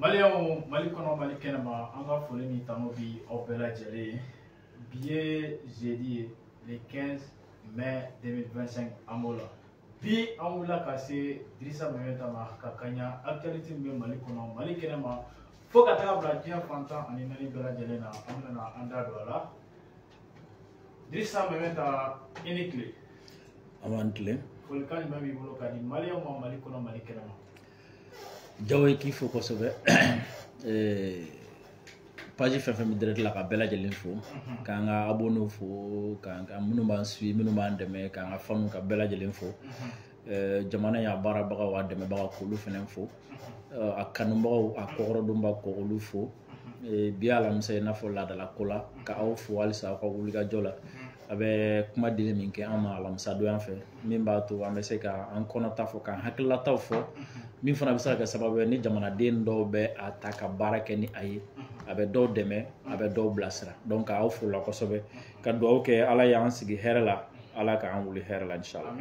Malien Mali kono Mali kenema on va foler ni tamo bi opéra jeli billet jeudi le 15 mai 2025 amola bi amula kase Drissa Mahamat kakanya actualité me Mali kono Mali kenema fo ka taga bla diɲɛ fantan ani nani bɛɛ lajɛlen na an bɛna an da don a la Drissa Mahamat i ni tile an b'an tile folikan jumɛn b'i bolo ka di maliyɛnw ma Mali kɔnɔ Mali kɛnɛma Jawo ye k'i fo kosɛbɛ page fɛn fɛn bɛ direct la ka bɛɛ lajɛlen fo k'an ka abonnew fo k'an ka minnu b'an suit minnu b'an dɛmɛ k'an ka fanu ka bɛɛ lajɛlen fo jamana y'a baarabagaw a dɛmɛbaga k'olu fɛnɛ fo a kanubagaw a kɔkɔrɔdonba k'olu fo bi alamisa i n'a fɔ laadala ko la ka aw fo halisa aw ka wulikajɔ la a bɛ kuma dili min kɛ an ma alamisa don yan fɛ min b'a to an bɛ se ka an kɔnɔta fɔ k'an hakililataw fɔ min fana bɛ se ka kɛ sababu ye ni jamanaden dɔw bɛ a ta ka baara kɛ ni a ye a bɛ dɔw dɛmɛ a bɛ dɔw bilasira donc k'aw fo la kosɛbɛ ka dugawu kɛ ala y'an sigi hɛrɛ la ala k'an wuli hɛrɛ la inshallah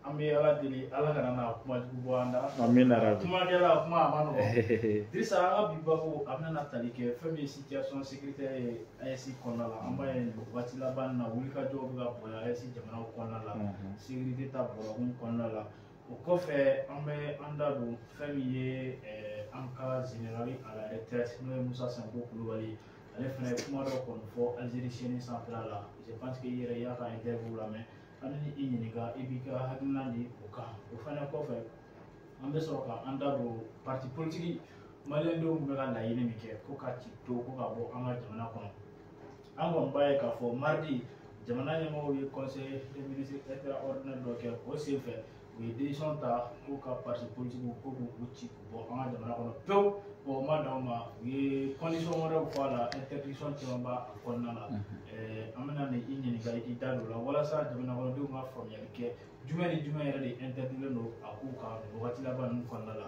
an bɛ ala deli ala kana na kuma jugu bɔ an da amin arabi kumakɛla kuma a ma nɔgɔ Drissa an ka bi babo a bɛna tali kɛ fɛn min ye situation sécuritaire ye AES kɔnɔna la an b'a ye waati laban na wulikajɔw bɛ ka bonya AES jamanaw kɔnɔna la sécurité ta bɔlɔkun kɔnɔna la o kɔfɛ an bɛ an da don fɛn min ye an ka général à la retraite n'o ye Musa Sanko Kulubali ale fana ye kuma dɔ kɔni fɔ Algérie chaîne sanfɛla la je pense que i yɛrɛ y'a ka interview lamɛn an ni i ɲininka i b'i ka hakilina di o kan o fana kɔfɛ an bɛ sɔrɔ ka an da don parti politique maliyɛndenw bɛ ka laɲini min kɛ ko ka ci to ko ka bɔ an ka jamana kɔnɔ an kɔni b'a ye k'a fɔ mardi jamana ɲɛmɔgɔw ye conseil des ministres extraordinaire dɔ kɛ o senfɛ u ye décision ta ko ka parti politique ko k'u ci k'u bɔ an ka jamana kɔnɔ pewu o ma d'aw ma u ye condition wɛrɛw fɔ a la interdiction caman b'a kɔnɔna la an bɛna ni i ɲininka i k'i da don o la walasa jamana kɔnɔdenw ka faamuyali kɛ jumɛn ni jumɛn yɛrɛ de interdilen don a kow kan wagati laban ninnu kɔnɔna la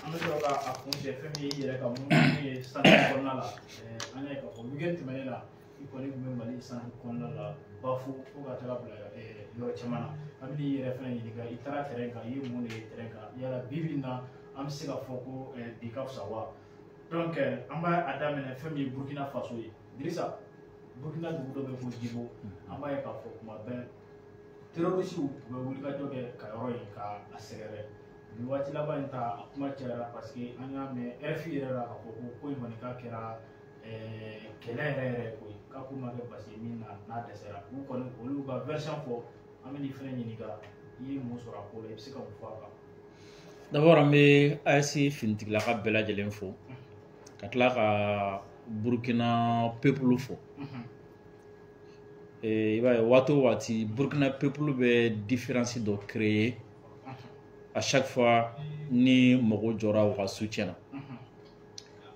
an bɛ sɔrɔ ka a kun cɛ fɛn min ye i yɛrɛ ka mun ye sanni kɔnɔna la an y'a ye k'a fɔ weekend tɛmɛnen na i kɔni tun bɛ Mali sanni kɔnɔna la Bafou fo ka taga bila yɔrɔ caman na an bɛ n'i yɛrɛ fɛnɛ ɲininka i taara terrain kan i ye mun de ye terrain kan yala bi bi in na an bɛ se ka fɔ ko bi ka fisa wa donc an b'a daminɛ fɛn min ye Burkina Faso ye Drissa Burkina dugu dɔ bɛ ko Djibo an b'a ye k'a fɔ kuma bɛɛ terroristes u bɛ wulikajɔ kɛ ka yɔrɔ in ka a sɛgɛrɛ nin waati laban in ta a kuma cayara parce que an y'a mɛn RFI yɛrɛ la k'a fɔ ko in kɔni k'a kɛra kɛlɛ yɛrɛ koyi k'a ko ma kɛ basi ye min na n'a dɛsɛra u kɔni olu ka version fɔ an bɛ nin fɛnɛ ɲininka i ye mun sɔrɔ a ko la i bɛ se ka mun fɔ a kan d'abord an bɛ AES finitigilaka bɛɛ lajɛlen fo ka tila ka Burkina peuple fo i b'a ye waati o waati Burkina peuple bɛ différence dɔ créer à chaque fois ni mɔgɔw jɔra u ka soutien na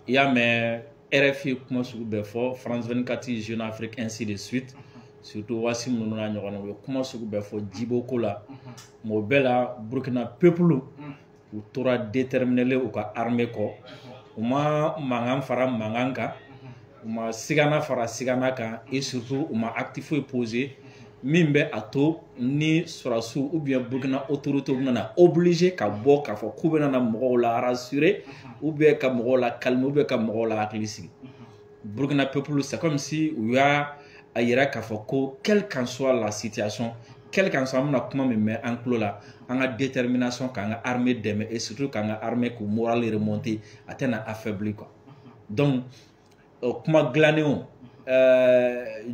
i y'a mɛn RFI kuma sugu bɛɛ fɔ France 24 Jeune Afrique ainsi de suite surtout waati minnu n'a ɲɔgɔn na u ye kuma sugu bɛɛ fɔ Djibo ko la mais o bɛɛ la Burkina peuple u tora déterminé u ka armée kɔ u ma mankan fara mankan kan u ma sigana fara sigana kan et surtout u ma acte foyi posé min bɛ a to ni sɔrɔdasiw ou bien Burkina autorité nana obligé ka bɔ k'a fɔ k'u bɛna mɔgɔw la rassurer ou bien ka mɔgɔw la calmer ou bien ka mɔgɔw la hakili sigi Burkina peuple c'est comme si u y'a a yira k'a fɔ ko quelle qu'en soit la situation quel qu'en soit an bɛna kuma min mɛn an tulo la an ka détermination k'an ka armée dɛmɛ et surtout k'an ka armée k'u moral remonter a tɛna affaiblir quoi donc kuma dilannenw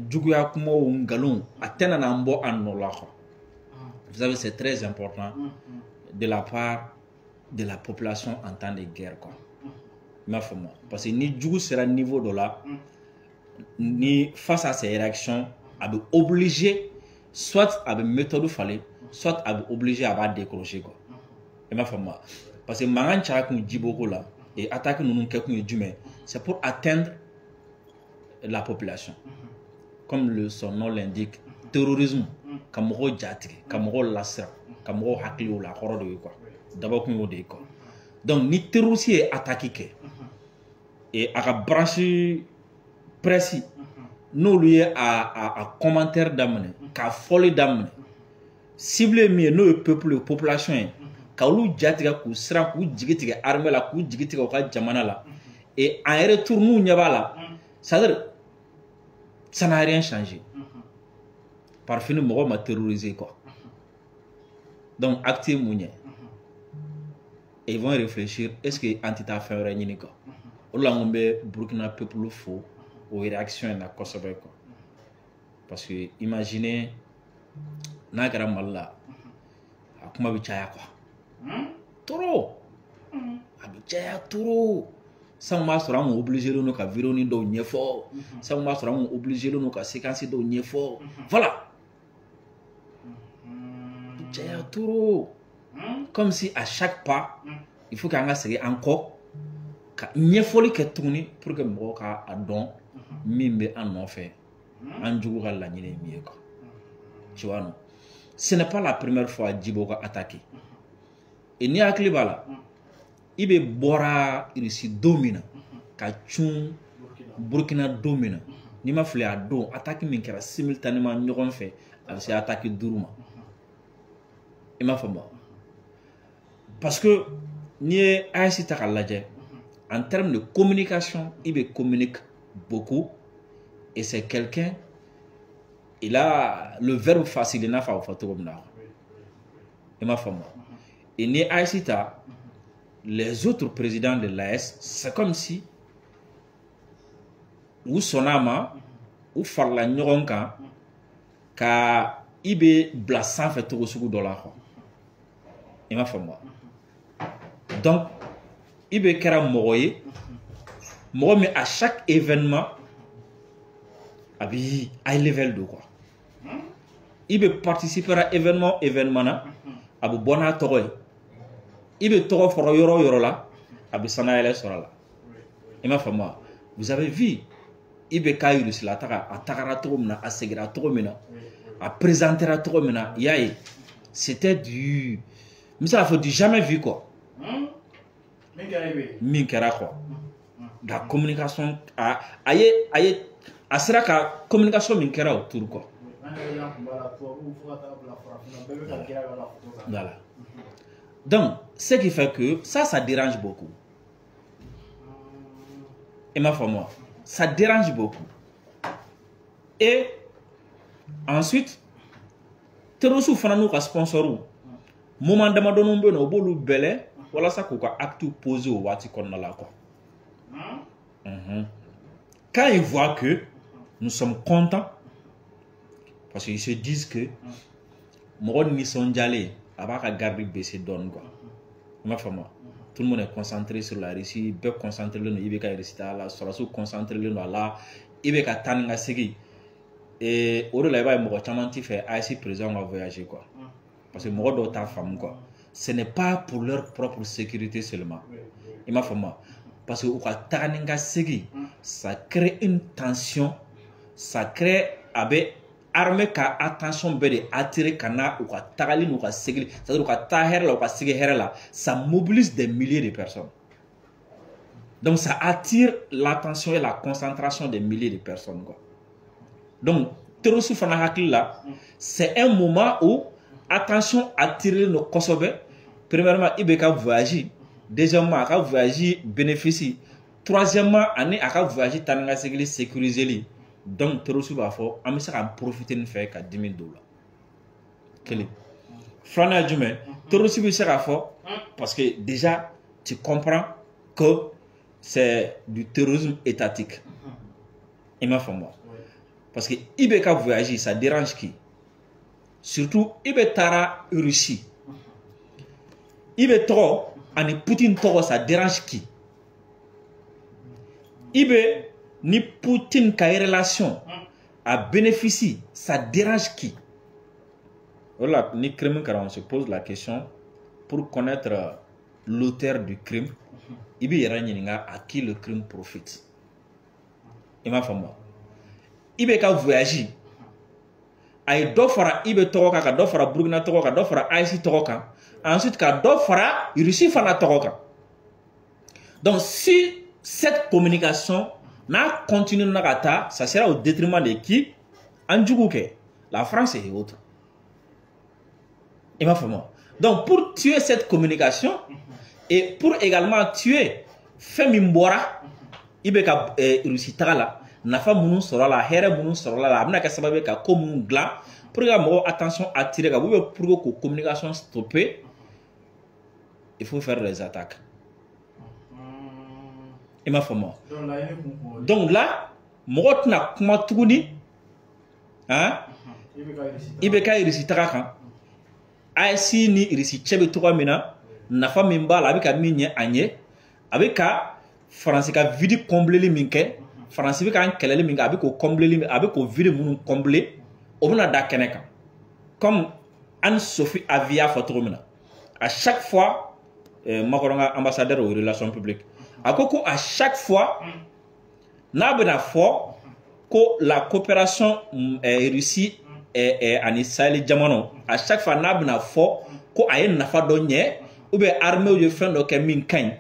juguya kumaw nkalonw a tɛna n'an bɔ an nɔ la quoi vous savez c'est très important de la part de la population en temps de guerre quoi i m'a faamu parce que ni jugu sera niveau dɔ la ni face à ces réactions a bɛ obligé soit a bɛ méthode falen soit a bɛ obligé a b'a décrocher quoi i m'a faamu parce que mankan caya kun Djibo ko la et attaque ninnu kɛ kun ye jumɛn c'est pour atteindre la population comme son nom l'indique terrorisme ka mɔgɔw jatigɛ ka mɔgɔw lasiran ka mɔgɔw hakiliw la kɔrɔ de ye quoi dabɔkun y'o de ye quoi donc ni terroriste ye attaque kɛ et a ka branche presse n'olu ye a commentaire daminɛ ka fɔli daminɛ cible min ye n'o ye peuple population ye ka olu jatigɛ k'u siran k'u jigi tigɛ armée la k'u jigi tigɛ u ka jamana la et en retour n'u ɲɛ b'a la c'est-à-dire ça n'a rien changé par fini mɔgɔ ma terroriser quoi donc acte ye mun ye et ils vont réfléchir est-ce que an tɛ taa fɛn wɛrɛ ɲini quoi o la n ko n bɛ Burkina peuple fo o réaction in na kosɛbɛ quoi parce que imaginez n'a kɛra Mali la a kuma bɛ caya quoi trop a bɛ caya trop sango b'a sɔrɔ an kun obligé don ka vidéo ni dɔw ɲɛfɔ sango b'a sɔrɔ an kun obligé don ka séquence dɔw ɲɛfɔ voilà caya trop comme si à chaque pas il faut qu'an ka segin an kɔ ka ɲɛfɔli kɛ tuguni pour que mɔgɔw ka a dɔn min bɛ an nɔfɛ an jugu ka laɲini ye min ye quoi tu vois non ce n'est pas la première fois Djibo ka attaqué et ni hakili b'a la i bɛ bɔra Russie don min na ka cun Burkina don min na n'i ma fili a don attaque min kɛra simultanément ɲɔgɔn fɛ a bɛ se attaque 5 ma i m'a faamu parce que n'i ye AES ta k'a lajɛ en termes de communication il communique beaucoup et c'est quelqu'un il a le verbe facile il n'a pas fait tout comme ça il m'a faamu et ni AES ta les autres présidents de l'AES c'est comme si u sɔnna ma u farala ɲɔgɔn kan ka i bɛ bila sanfɛ cogo sugu dɔ la quoi i m'a faamu donc i bɛ kɛra mɔgɔ ye mɔgɔ min à chaque événement a bɛ high level do quoi i bɛ participer à événement na a bɛ bɔ n'a tɔgɔ ye i bɛ tɔgɔ fɔra yɔrɔ o yɔrɔ la a bɛ sanayɛlɛ sɔrɔ a la i m'a faamu vous avez vu i bɛ k'a Russie la a tagara cogo min na a seginna cogo min na a présentera cogo min na y'a ye c'était du n bɛ se k'a fɔ du jamais vu quoi min kɛra quoi la communication a sera ka communication min kɛra autour quoi voilà donc ce qui fait que ça dérange beaucoup et ma femme ça dérange beaucoup et ensuite terroristes fana n'u ka sponsoru moment damadɔnin bɛ yen nɔ u b'olu bɛlɛ walasa k'u ka acte posé o waati kɔnɔna la quoi quand ils voient que nous sommes contents parce qu'ils se disent que mɔgɔ nisɔndiyalen a b'a ka garde baissé dɔɔnin quoi i m'a faamu tout le monde est concentré sur la Russie bɛɛ concentré len don i bɛ ka Russie ta la sɔrɔsiw concentré len don a la i bɛ ka taa ni ka segin et o de la i b'a ye mɔgɔ caman t'i fɛ AES président ka voyager quoi parce que mɔgɔ dɔw t'a faamu quoi ce n'est pas pour leur propre sécurité seulement i m'a faamu parce que u ka taga ni ka segin ça crée une tension ça crée a bɛ armée ka attention bɛɛ de attirer ka na u ka tagali n'u ka segin c'est-à-dire u ka taa hɛrɛ la u ka segin hɛrɛ la ça mobilise des milliers de personnes donc ça attire l'attention et la concentration des milliers de personnes quoi donc terroristes fana hakili la c'est un moment où attention attirer no kosɛbɛ premièrement i bɛ ka voyage deuxièmement a ka voyage bénéficie troisièmement ani a ka voyage taa ni ka segin sécurisé donc terroristes b'a fɔ an bɛ se ka profiter nin fɛ ka dimi don la kelen filanan ye jumɛn terroristes bɛ se k'a fɔ parce que déjà tu comprends que c'est du terrorisme étatique i m'a faamu parce que i bɛ ka voyage ça dérange qui surtout i bɛ taara Russie i bɛ tɔgɔ ani Poutine tɔgɔ ça dérange qui i bɛ ni Poutine ka relation a bénéficie ça dérange qui voilà ni crime car on se pose la question pour connaître l'auteur du crime i bɛ yɛrɛ ɲininka à qui le crime profite i m'a faamu i bɛ ka voyage a ye dɔ fara i bɛ tɔgɔ kan ka dɔ fara Burkina tɔgɔ kan dɔ fara AES tɔgɔ kan ensuite ka dɔ fara Russie fana tɔgɔ kan donc si cette communication n'a continué ka taa ça sera au détriment de qui an jugu kɛ la France et autres i m'a faamu Donc pour tuer cette communication et pour également tuer Femimbora, Ibeka Russie Tagala, Nafa Mounou Sorala, Here Mounou Sorala, Amnaka Sababeka, comme Gla, pour que attention à tirer, pour que la communication stoppée, il faut faire les attaques. Et ma femme. Donc là, moi, tu n'as pas tout dit. Hein? Ibeka Russie Tagala. Aïsi ni Russie Tchebe 3 mina, Nafa Mimbala, avec Aminye Agne, avec France ka vide combler les minke France bi ka kelele minka avec ko combler les avec ko vide mun combler o buna da keneka comme Anne-Sophie Avia Fotromina à chaque fois makoronga ambassadeur aux relations publiques akoko à chaque fois na bena fo ko la coopération Russie et en Israël jamono à chaque fois na bena fo ko ayen nafa do nye ou be armée ou fin do ke minkan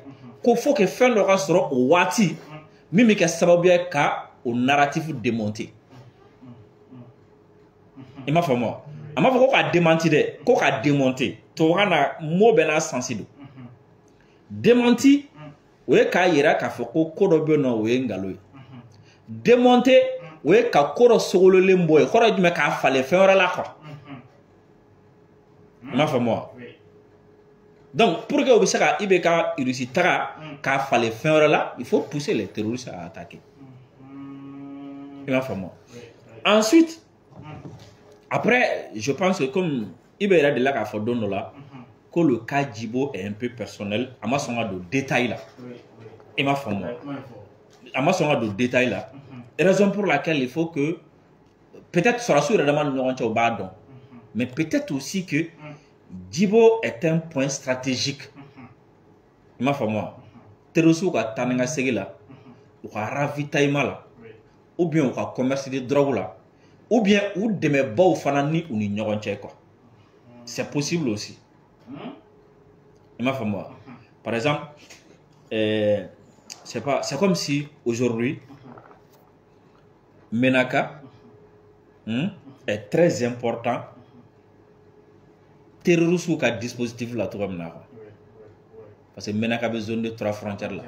qu'il faut que fin de restaurant au wati mimi que ça va bien ka au narratif démonté. Il m'a fait moi. Il m'a fait qu'on a démenti de, qu'on a démonté. Tu vois na mot bena sensible. Démenti, ouais ka ira ka fait qu'on kodobe no ouais ngaloy. Démonté, ouais ka koro solo lemboy, koro du me ka fallait faire la quoi. Il m'a fait moi. Donc, pour que vous sachiez Ibeka Russie Taga, qu'il fallait faire là, il faut pousser les terroristes à attaquer. Ensuite, après, je pense que comme Ibeka de là qu'il faut donner là, que le cas Djibo est un peu personnel, à ma songa de détails là. Et ma femme, à ma songa de détails là. Raison pour laquelle il faut que peut-être sur la suite vraiment nous on bas mais peut-être aussi que Djibo est un point stratégique. Ma femme, terrorisme ou tanenga segila, ou ravitaillement là, ou bien ou commerce de drogue là, ou bien ou de mes beaux fanani ou ni quoi. C'est possible aussi. Ma femme, par exemple, c'est comme si aujourd'hui Menaka est très important. Terrorisme ou dispositif là tout comme là. Parce que Menaka a besoin de 3 frontières là.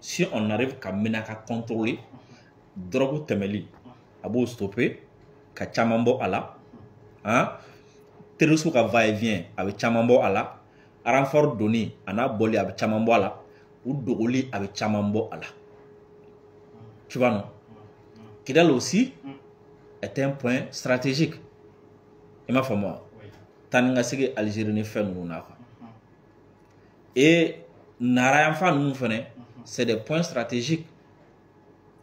Si on arrive qu'à Menaka contrôler, drogue temeli, abo stopper, qu'à Chamambo ala, hein, terrorisme qui va et vient avec Chamambo ala, renfort donné, ana bolé avec Chamambo ala, ou dogoli avec Chamambo ala. Tu vois non? Kidal aussi est un point stratégique. Et ma femme, Taninga sege Algérie ne fait nous na. Et Narayan fa nous fene, c'est des points stratégiques.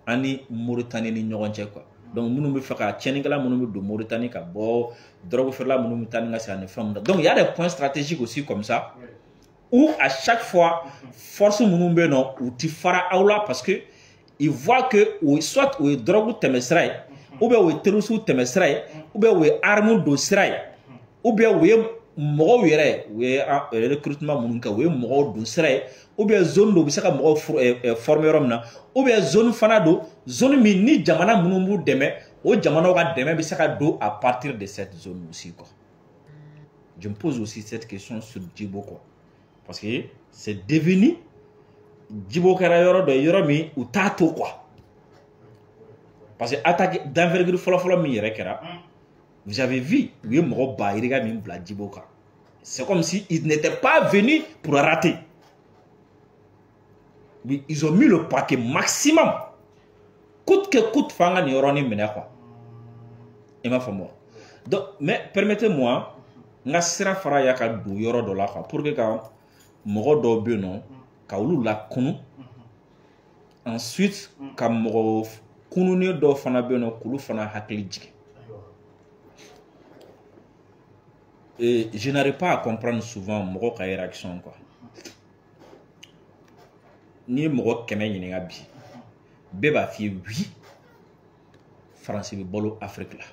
Ani Mauritanie ni ñogonche quoi. Donc nous me faire Tchéningala nous de Mauritanie ka bo drogue faire là nous taninga c'est en femme. Donc il y a des points stratégiques aussi comme ça où à chaque fois force nous non ou tu fara aula parce que il voit que ou soit ou drogue temesrai ou bien ou terrorisme temesrai ou bien ou arme do srai ou bien ou mogo yere ou recrutement munka ou mogo do srai ou bien zone do bisaka mogo former romna ou bien zone fanado zone mi ni jamana munumbu deme o jamana ga deme bisaka do à partir de cette zone aussi quoi. Je me pose aussi cette question sur Djibo quoi parce que c'est devenu Djibo kara yoro do yoro mi ou tato quoi parce que attaque d'envergure folo mi yere kera. Vous avez vu, c'est comme si ils n'étaient pas venus pour rater. Ils ont mis le paquet maximum. Coûte que coûte, fanga ni oroni mena quoi. Et ma femme. Donc, mais permettez-moi, nga sera fara yaka du yoro do la pour que quand moro do beno ka ulu la kunu. Ensuite, ka moro kunu ne do fana beno kulu fana hakli jike. Et je n'arrive pas à comprendre souvent mon réaction quoi. Ni mon kemé ni nga bi. Beba fi oui. France bi bolo Afrique là.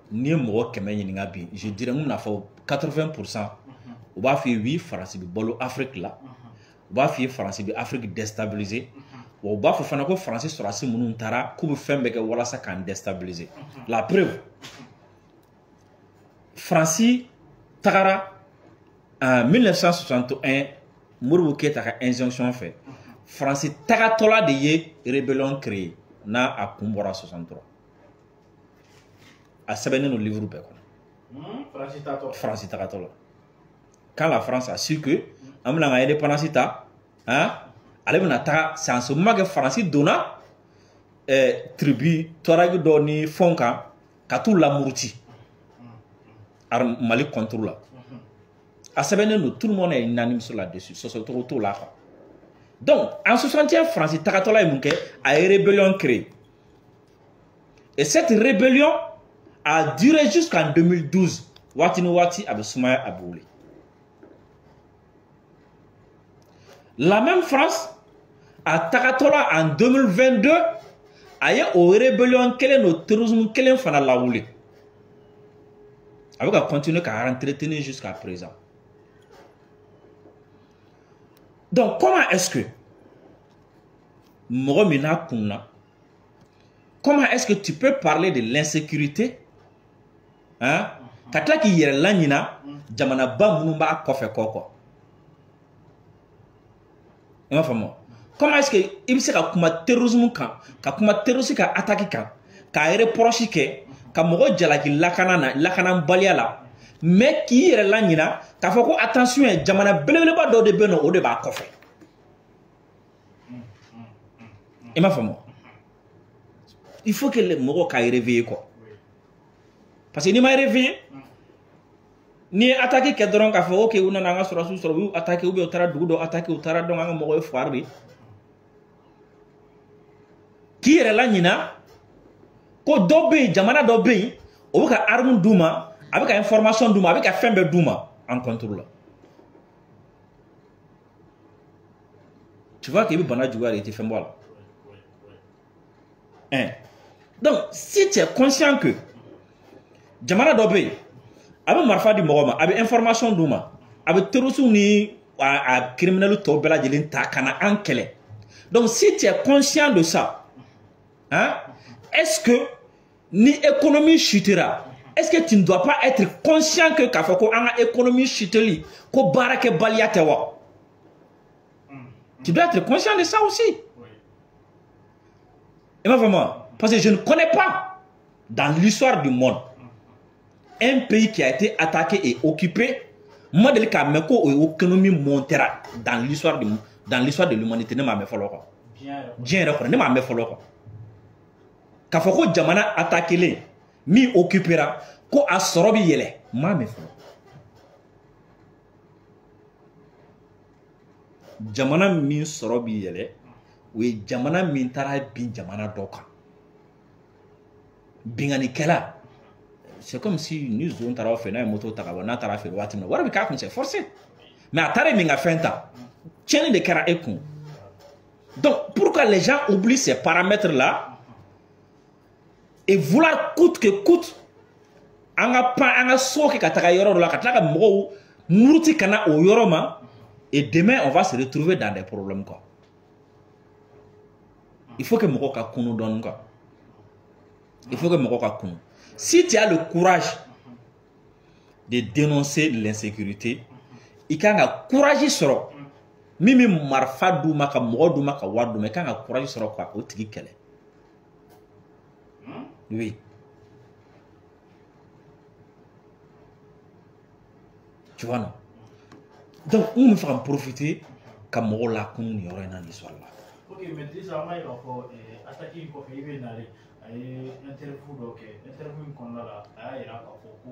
Ni mon kemé ni nga bi. Je dirais on a fait 80%. On va faire oui France bi bolo Afrique là. On va faire France bi Afrique déstabilisée. On va faire que France sera si mon tara ku faire be wala ça kan déstabiliser. La preuve France tagara en 1961 Modibo Keïta ka injonction fait France tagatɔla de ye rébellion créé n'a a kun bɔra 63 a sɛbɛnnen no livre bɛɛ kɔnɔ France tagatɔla quand la France a su que an bɛna ka indépendance ta ale bɛna taga c'est en ce moment que France donna tribu Touareg dɔ ni fɛnw kan ka t'u lamuruti Mali contre la a sɛbɛnnen no tout le monde est unanime sur là-dessus sɔsɔcogo t'o la quoi. Donc en 61 France tagatɔla ye mun kɛ a ye rébellion créée et cette rébellion a duré jusqu'en 2012 waati ni waati a bɛ sumaya a bɛ wuli. La même France a tagatɔla en 2022 a ye o rébellion kelen no terrorisme kelen fana lawuli a bɛ ka continuer ka entretenir jusqu'à présent. Donc comment est-ce que mɔgɔ min n'a kunna comment est-ce que tu peux parler de l'insécurité ka tila k'i yɛrɛ laɲina jamanaba minnu b'a kɔfɛ kɔ i m'a faamu comment est-ce que i bɛ se ka kuma terrorisme kan ka kuma terroriste ka attaque kan k'a reproche kɛ ka mɔgɔ jalaki lakanabaliya la mais k'i yɛrɛ laɲina k'a fɔ ko attention jamana belebeleba dɔ de bɛ yen nɔ o de b'a kɔfɛ i m'a faamu il faut que mɔgɔ ka réveiller quoi parce que n'i ma réveiller ni ye attaque kɛ dɔrɔn k'a fɔ ok u nana an ka sɔrɔsiw sɔrɔ u y'u attaque ou bien u taara dugu dɔ attaque u taara donc an ka mɔgɔ ye foire de k'i yɛrɛ laɲina ko dɔ bɛ yen jamana dɔ bɛ yen o bɛ ka arme d'u ma a bɛ ka information d'u ma a bɛ ka fɛn bɛɛ d'u ma en contrôle la tu vois k'i bɛ bana juguya de i tɛ fɛn bɔ a la donc si tu es conscient que jamana dɔ bɛ yen a bɛ marifa di mɔgɔ ma a bɛ information d'u ma a bɛ terroristes ni a criminels tɔw bɛɛ lajɛlen ta ka na an kɛlɛ donc si tu es conscient de ça est-ce que ni économie chutera est-ce que tu ne dois pas être conscient que k'a fɔ ko an ka économie chuteli ko baarakɛbaliya tɛ wa tu dois être conscient de ça aussi i m'a faamu parce que je ne connais pas dans l'histoire du monde un pays qui a été attaqué et occupé moi deli k'a mɛn ko économie montera dans l'histoire de l'humanité ne m'a mɛn fɔlɔ quoi diɲɛ yɛrɛ kɔnɔ ne m'a mɛn fɔlɔ quoi k'a fɔ ko jamana attaquelen min occupera ko a sɔrɔ bi yɛlɛ m'a mɛn fɔlɔ jamana min sɔrɔ bi yɛlɛ o ye jamana min taara bin jamana dɔ kan binganikɛla c'est comme si ni zon taara aw fɛ n'a ye moto ta ka bɔ n'a taara feere waati min na wari bɛ k'a kun c'est forcé mais a taara min ka fɛn ta tiɲɛni de kɛra e kun donc pourquoi les gens oublient ces paramètres là et vouloir coûte que coûte an ka so kɛ ka taga yɔrɔ dɔ la ka tila ka mɔgɔw muruti ka na o yɔrɔ ma et demain on va se retrouver dans des problèmes quoi il faut que mɔgɔw ka kunu dɔɔni quoi il faut que mɔgɔw ka kunu si tu as le courage de dénoncer l'insécurité i kan ka courage sɔrɔ min bɛ marifa d'u ma ka mɔgɔ d'u ma ka wari d'u ma i kan ka courage sɔrɔ quoi o tigi kɛlɛ oui tu vois non donc n bɛ fɛ ka n profiter ka mɔgɔw lakunu nin yɔrɔ in na nin histoire la. ok mais déjà an b'a ye k'a fɔ attaque in kɔfɛ i bɛ nare a ye interview dɔ kɛ interview in kɔnɔna la a y'a yira k'a fɔ ko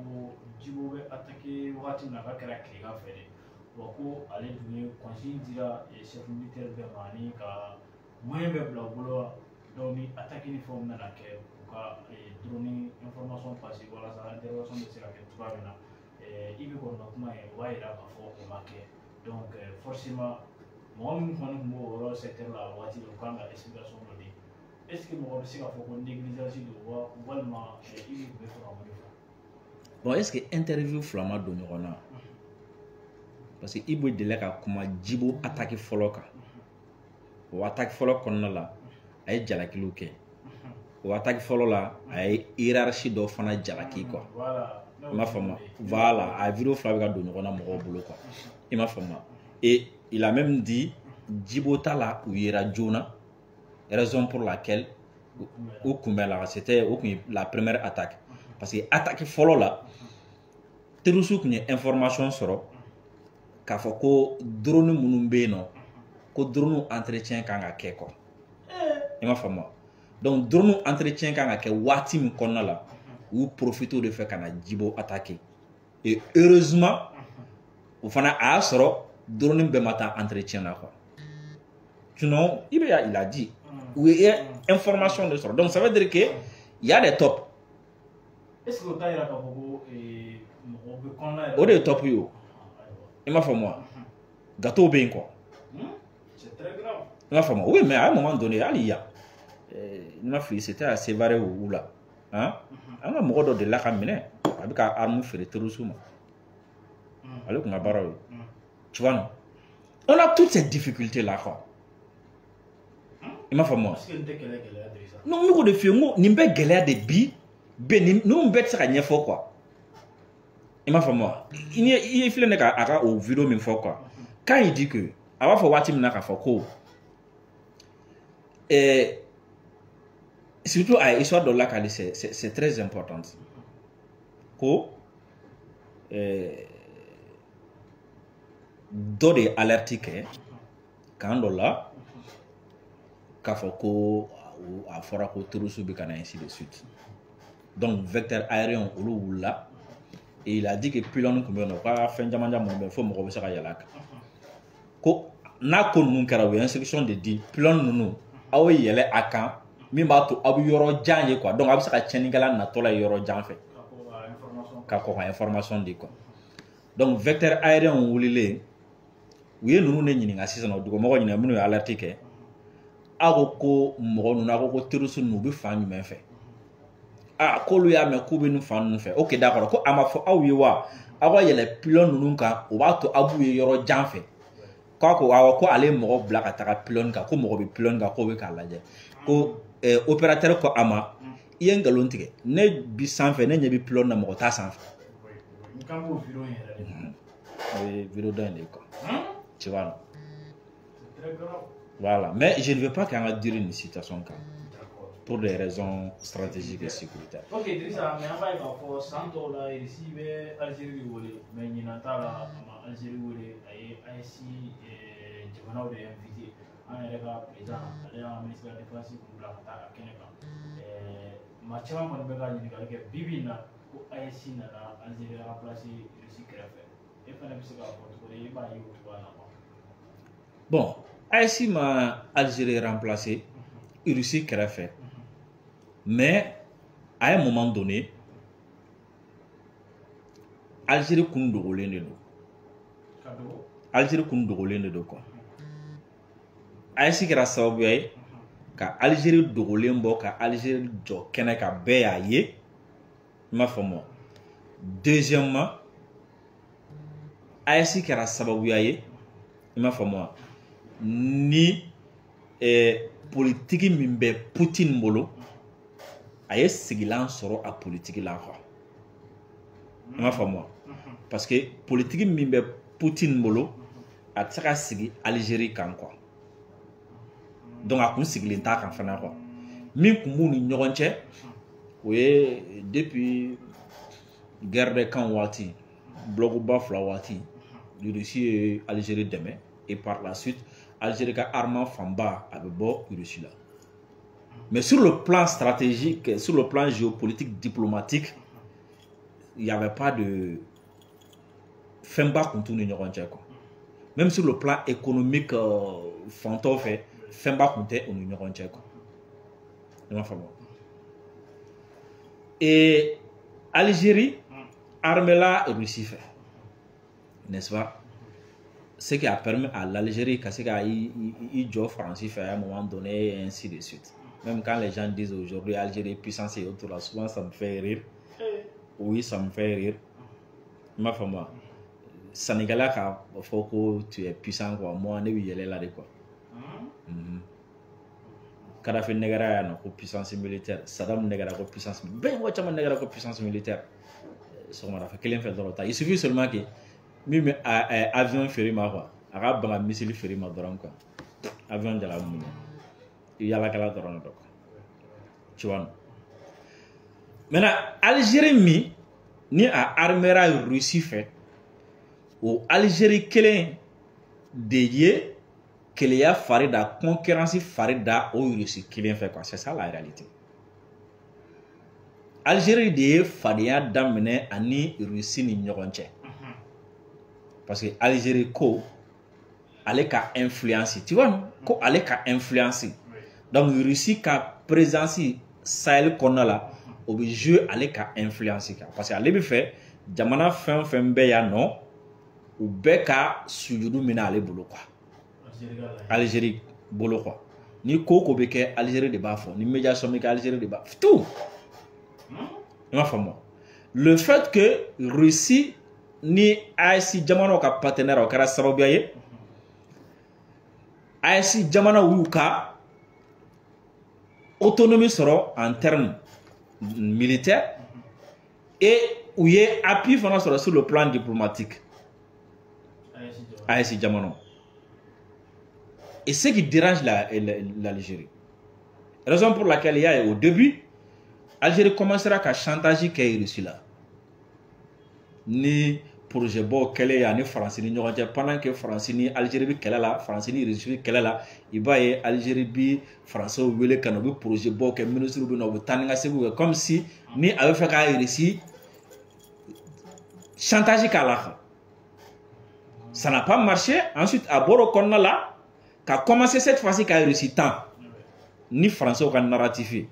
Djibo bɛ attaqué wagati min na k'a kɛra tilegan fɛ de wa ko ale dun ye consigne dira chef militaire bɛɛ ma ani ka moyen bɛɛ bila u bolo donc ni attaque ni fɛnw nana kɛ u ka drone information passer walasa intervention bɛ se ka kɛ cogoya min na i bɛ kɔni ka kuma ye o b'a yira k'a fɔ o ma kɛ donc forcément mɔgɔ minnu kɔni tun b'o yɔrɔ secteur la waati u kan ka explication dɔ di est-ce que mɔgɔ bɛ se k'a fɔ ko négligence don walima i bɛ fɛ ka mun de fɔ. bon est-ce que interview fila ma don ɲɔgɔn na parce que i bɛ deli ka kuma Djibo attaque fɔlɔ kan o attaque fɔlɔ kɔnɔna la a ye jalakiliw kɛ o attaque fɔlɔ la a ye hiérarchie dɔ fana jalaki quoi. voilà Il m'a fait mal. Voilà, à vidéo flaviga de nous on a mon boulot quoi. Il m'a fait mal. Et il a même dit Djibouta là où il y a Jonah, raison pour laquelle au Koumela c'était la première attaque. Parce que attaque follow là, terroristes qui ont information sur k'a fɔ ko drone minnu bɛ yen nɔ ko drone entretien kan ka kɛ quoi i m'a faamu wa donc drone entretien kan ka kɛ waati min kɔnɔna la u y'u profiter de fɛ ka na Djibo attaquer et heureusement o fana a y'a sɔrɔ drone bɛɛ ma taa entretien na quoi sinon il a dit u ye information de sɔrɔ donc ça veut dire que il y a des top est-ce que o t'a yira k'a fɔ ko mɔgɔ bɛ kɔnɔna yɛrɛ o de ye top ye o il m'a fait moi gâteau bien quoi c'est très grave il m'a fait moi oui mais à un moment donné il m'a fait c'était assez varié ou là hein on a mɔgɔ dɔ de la ka minɛ a bɛ ka arme feere terroriste ma ale kun ka baara ye tu vois non on a toutes ces difficultés là quoi il m'a fait moi non ne ko de f'i ye n ko nin bɛɛ gɛlɛya de bi bɛ ninnu bɛɛ tɛ se ka ɲɛfɔ quoi il m'a fait moi il est filé ne ka au vidéo min fɔ quoi quand il dit que a b'a fɔ waati min na k'a fɔ ko surtout à histoire de la Kali c'est très important ko dɔ de alerte kɛ kan dɔ la k'a fɔ ko a fɔra ko terroriste bɛ ka na ainsi de suite donc vecteur aérien olu wulila et il a dit que pylône tun bɛ yen nɔ k'a fɛn caman caman bɛ yen fo mɔgɔ bɛ se ka yɛlɛ a kan ko n'a ko ninnu kɛra u ye instruction de di pylône ninnu aw ye yɛlɛ a kan min b'a to aw bɛ yɔrɔ jan ye quoi donc a bɛ se ka tiɲɛnikɛla natɔla ye yɔrɔ jan fɛ ka kɔn ka information di quoi donc vecteur aérien wulilen u ye ninnu de ɲininka sisan nɔ dugumɔgɔ ɲininka minnu ye alerte kɛ aw ko mɔgɔ ninnu aw ko terroriste ninnu u bɛ fan jumɛn fɛ k'olu y'a mɛn k'u bɛ nin fan ninnu fɛ ok d'accord ko a ma fɔ aw ye wa aw ka yɛlɛ pylône ninnu kan o b'a to aw b'u ye yɔrɔ jan fɛ k'a ko awɔ ko ale ye mɔgɔ bila ka taga pylône kan ko mɔgɔ bɛ pylône kan k'o bɛ k'a lajɛ ko opérateur ko a ma i ye nkalon tigɛ ne bi sanfɛ ne ɲɛ bɛ pylône na mɔgɔ t'a sanfɛ o ye vidéo dɔ in de ye quoi tu vois non voilà mais je ne veux pas qu'an ka dire une situation kan pour des raisons stratégiques et sécuritaires. Ok, Idrissa, mais on va y voir pour Santo là, ici, Algérie, mais il y a Algérie, AIC, Jamana de invité, on est là, président, on est là, ministre de la Défense, pour la Canada. Mathieu, on va dire que Bibina, pour AIC, Algérie a remplacé Russie Krefet. Et puis, on a pu se faire il va y avoir. Bon, AIC m'a Algérie remplacé, Russie Krefet. Mais à un moment donné, Algérie kun dogolen de don. Algérie kun dogolen de don quoi. AIC kɛra sababuya ye ka Algérie dogolen bɔ ka Algérie jɔ kɛnɛ ka bɛɛ y'a ye. I m'a faamu. Deuxièmement, AIC kɛra sababuya ye, i m'a faamu, ni politique min bɛ Poutine bolo a ye sigilan sɔrɔ a politique la quoi. I m'a faamu. Parce que politique min bɛ Poutine bolo a tɛ se ka sigi Algérie kan quoi. Donc a kun sigilen t'a kan fana quoi. Min kun b'u ni ɲɔgɔn cɛ o ye depuis guerre des camps waati bloc ba fila waati Russie ye Algérie dɛmɛ et par la suite Algérie ka armement fanba a bɛ bɔ Russie la. Mais sur le plan stratégique, sur le plan géopolitique, diplomatique, il n'y avait pas de Femba contre ni ɲɔgɔn cɛ quoi. Même sur le plan économique, Fanto fait Femba contre ni ɲɔgɔn cɛ quoi. Il m'a fait bon. Et Algérie, armée là, Russie fait, n'est-ce pas? Ce qui a permis à l'Algérie que c'est qu'il joue français fait à un moment donné et ainsi de suite. Même quand les gens disent aujourd'hui Algérie est puissance et autres là, souvent ça me fait rire. Oui, ça me fait rire. Ma femme, Sénégalais il faut que tu es puissant quoi. Moi, on est là de quoi. Kadhafi negara na ko puissance militaire, Saddam negara ko puissance militaire. Ben wa chama negara ko puissance militaire. sɔgɔmada fɛ kelen fɛ dɔrɔn ta il suffit seulement que min bɛ avion feere ma quoi a ka ban ka missile feere ma dɔrɔn quoi avion jala mun i yalakɛla dɔrɔn de quoi tu vois. Maintenant Algérie min ni a armera Russie fɛ o Algérie kelen de ye keleya fari da concurrence fari da o Russie kelen fɛ quoi, c'est ça la réalité. Algérie de ye fadenya daminɛ ani Russie ni ɲɔgɔn cɛ parce que Algérie ko ale ka influence, tu vois non? Ko ale ka influence donc Russie ka présence Sahel kɔnɔna la o bɛ jouer ale ka influence kan parce que ale bɛ fɛ jamana fɛn o fɛn bɛ yan nɔ u bɛɛ ka sujudu minɛ ale bolo quoi. Algérie bolo quoi. Ni ko ko bɛ kɛ Algérie de b'a fɔ, ni médiation bɛ kɛ Algérie de b'a fɔ tout. I m'a faamu. Le fait que Russie ni AES jamanaw ka partenaire o kɛra sababuya ye AES jamanaw y'u ka autonomie sɔrɔ en termes militaires et u ye appui fana sɔrɔ sur le plan diplomatique AES jamanaw. Et ce qui dérange l'Algérie, raison pour laquelle il y a au début Algérie commencera à chantage kɛ Russie la ni projet bɔ kɛlɛ ya ni France ni ɲɔgɔn cɛ pendant que France ni Algérie bi kɛlɛ la, France ni Russie bi kɛlɛ la, i b'a ye Algérie bi Français wele ka na u bi projet bɔ kɛ ministre bi na u bi taa ni ka segin kɛ comme si ni a bɛ fɛ ka Russie chantage k'a la. Ça n'a pas marché. Ensuite a bɔra o kɔnɔna la ka commencer cette fois-ci ka Russie tan ni Français ka narratif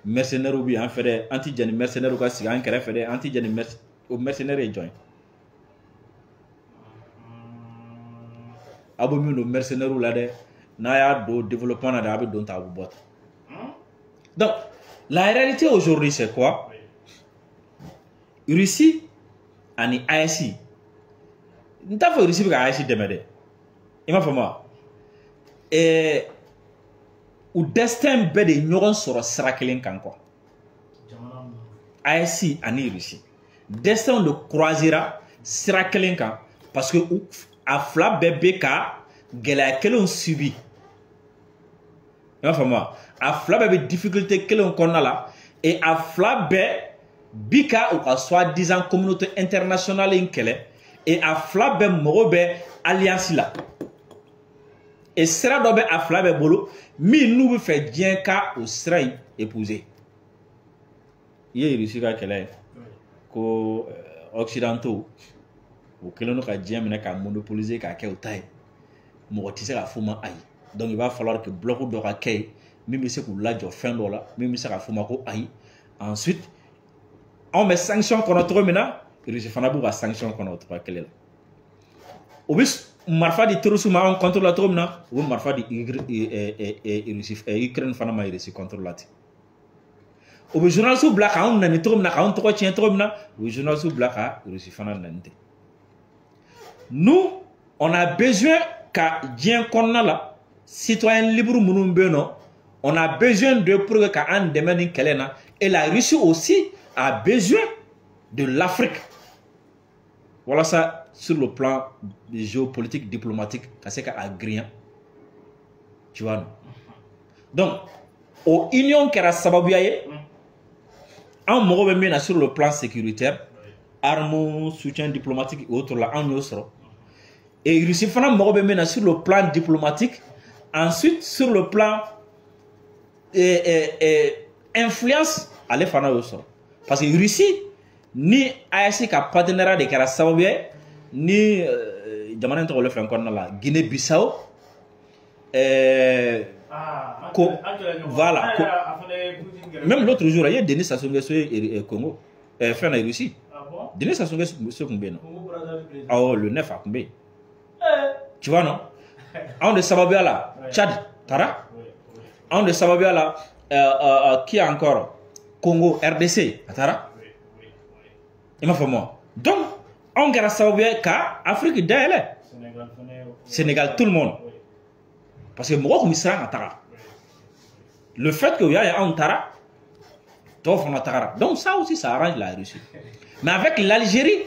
mercenaires bi an fɛ dɛ anti jani mercenaires ka sigi an kɛrɛfɛ dɛ anti jani mercenaires ye jɔn ye a bɛ min don mercenaires la dɛ n'a y'a don développement na dɛ a bɛ don ta a bɛ bɔ ta. Donc la réalité aujourd'hui c'est quoi? Russie ani AES n t'a fɔ Russie bɛ ka AES dɛmɛ dɛ i m'a faamu wa u destin bɛɛ de ɲɔgɔn sɔrɔ sira kelen kan quoi. AES ani Russie destin de croisera sira kelen kan parce que a fila bɛɛ bɛ ka gɛlɛya kelenw subi i m'a faamu wa a fila bɛɛ bɛ difficulté kelenw kɔnɔna la et a fila bɛɛ bi ka u ka soi-disant communauté internationale in kɛlɛ et a fila bɛɛ mago bɛ alliance la et sira dɔ bɛ a fila bɛɛ bolo min n'u bɛ fɛ diɲɛ ka o sira in épouser. I ye Russie ka kɛlɛ ye ko occidentaux u kɛlen don ka diɲɛ minɛ ka monopoliser k'a kɛ u ta ye mɔgɔ tɛ se ka f'u ma ayi donc il va falloir que bloc dɔ ka kɛ yen min bɛ se k'u lajɔ fɛn dɔ la min bɛ se ka f'u ma ko ayi ensuite anw bɛ sanction kɔnɔ cogo min na Russie fana b'u ka sanction kɔnɔ o cogoya kelen la o bɛ marifa di terrorisme ma anw contrôle la cogo min na u bɛ marifa di Ukraine fana ma Russie contrôle la ten o bɛ journaliste bila k'anw nani cogo min na k'anw tɔgɔ tiɲɛ cogo min na o bɛ journaliste bila ka Russie fana nani ten. Nous on a besoin ka diɲɛ kɔnɔna la citoyen libre minnu bɛ yen nɔ on a besoin de pour que k'an dɛmɛ nin kɛlɛ na et la Russie aussi a besoin de l'Afrique walasa sur le plan géopolitique diplomatique ka se ka agréant tu vois non. Donc o union kɛra sababuya ye an mago bɛ min na sur le plan sécuritaire armes soutien diplomatique et autres la an y'o sɔrɔ et Russie fana mago bɛ min na sur le plan diplomatique ensuite sur le plan influence ale fana y'o sɔrɔ parce que Russie ni AES ka partenariat de kɛra sababu ye ni jamana in tɔgɔ fɛn kɔnɔna la Guinée Bissau voilà même l'autre jour il y a Denis Sassou Nguesso et Congo fɛn na Russie Denis Sassou Nguesso kun bɛ yen nɔ awɔ le 9 a kun bɛ yen tu vois non anw de sababuya la Tchad taara anw de sababuya la qui encore Congo RDC a taara i m'a faamu wa donc anw kɛra sababuya ka Afrique dayɛlɛ Sénégal tout le monde parce que mɔgɔ kun bɛ siran ka taga le fait que u y'a ye anw taara tɔw fana tagara donc ça aussi ça arrange la Russie Mais avec l'Algérie,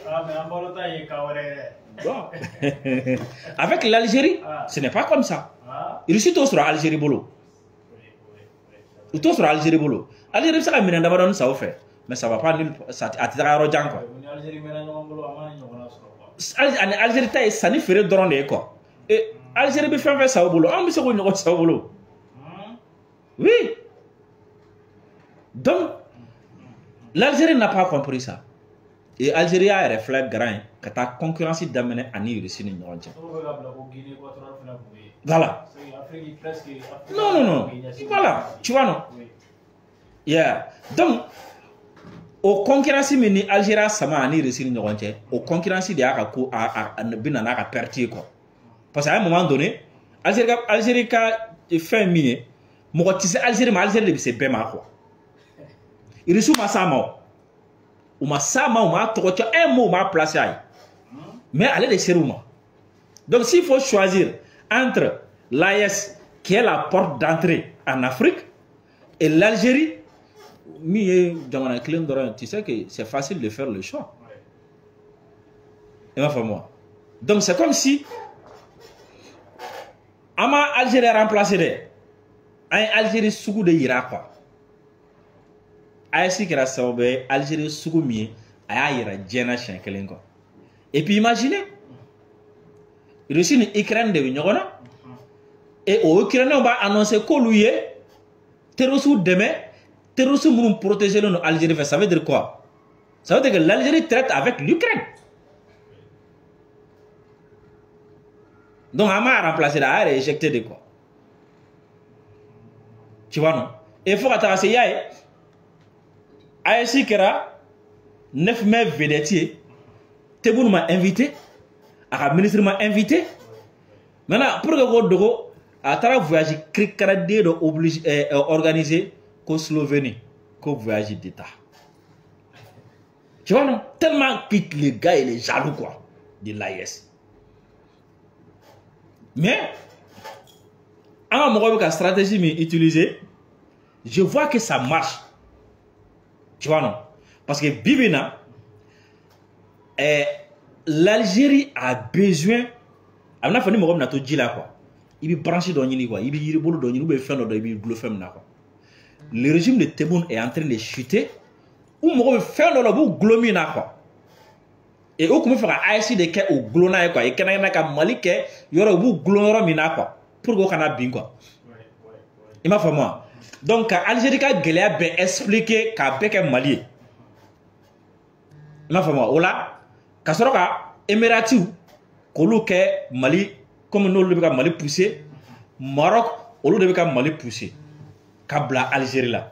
Bon. avec l'Algérie, ce n'est pas comme ça. Russie tout sur Algérie bolo. Tout sur Algérie bolo. Algérie ça mine d'abord ça au fait, mais ça va pas ça atira rojan quoi. Algérie taille ça ni ferait drone quoi. Et Algérie be fait ça au bolo. On me se ko ça au bolo. Oui. Donc l'Algérie n'a pas compris ça. Et l'Algérie a un réflexe grand que ta concurrence d'amener à Russie. Voilà. Non. Voilà. Tu vois, non? Yeah. Donc, au concurrence mini Algérie sama ani Russie ni Russie, au concurrence de a perdu quoi. Parce qu'à un moment donné, Algérie a fait mini, moi tu sais Algérie c'est bema quoi. Il reçoit ma sama. Ou ma sama ou ma troche un mot m'a placé aïe. Mais allez de Serouma. Donc s'il faut choisir entre l'AES qui est la porte d'entrée en Afrique et l'Algérie, tu sais que c'est facile de faire le choix. Et enfin moi. Donc c'est comme si Ama Algérie remplacé de Algérie sous de Irak quoi. Aïssi qui a sauvé Algérie Sougoumi a ira Djena Shenkelenko. Et puis imaginez, Russie ni Ukraine de l'Union et au Ukraine on va annoncer que lui est terroriste demain, terroriste pour protéger l'Algérie. Ça veut dire quoi? Ça veut dire que l'Algérie traite avec l'Ukraine. Donc Hama a remplacé la a éjecté de quoi? Tu vois non? Et il faut attraper Yaé. Aïssi Kera, 9 mai vedetier, Teboun m'a invité, le ministre m'a invité. Maintenant, pour que vous ayez à travers le voyage, organisé qu'au Slovénie, qu'au voyage d'État. Tu vois, non? Tellement quitte les gars et les jaloux, quoi, de l'AIS. Mais, en moment où la stratégie m'est utilisée, je vois que ça marche. Tu vois, non? Parce que Bibina, l'Algérie a besoin. Il y a des gens qui ont quoi. Il branché dans quoi. Il y a des gens le régime de Tebboune est en train de chuter. Ou il fait le glomina quoi. Et où comment faire AIC de quai au glona quoi. Et qu'il y a un Malik il y aura un glonora mina quoi. Pour qu'on a bien quoi. Il m'a fait moi. Donc, l'Algérie a bien expliqué qu'à Béké Mali. Il m'a fait moi. Ola, Kasoroka, Émirati, Koloke, Mali, comme nous le Mali poussé, Maroc, au lieu de Mali poussé. Kabla Algérie là.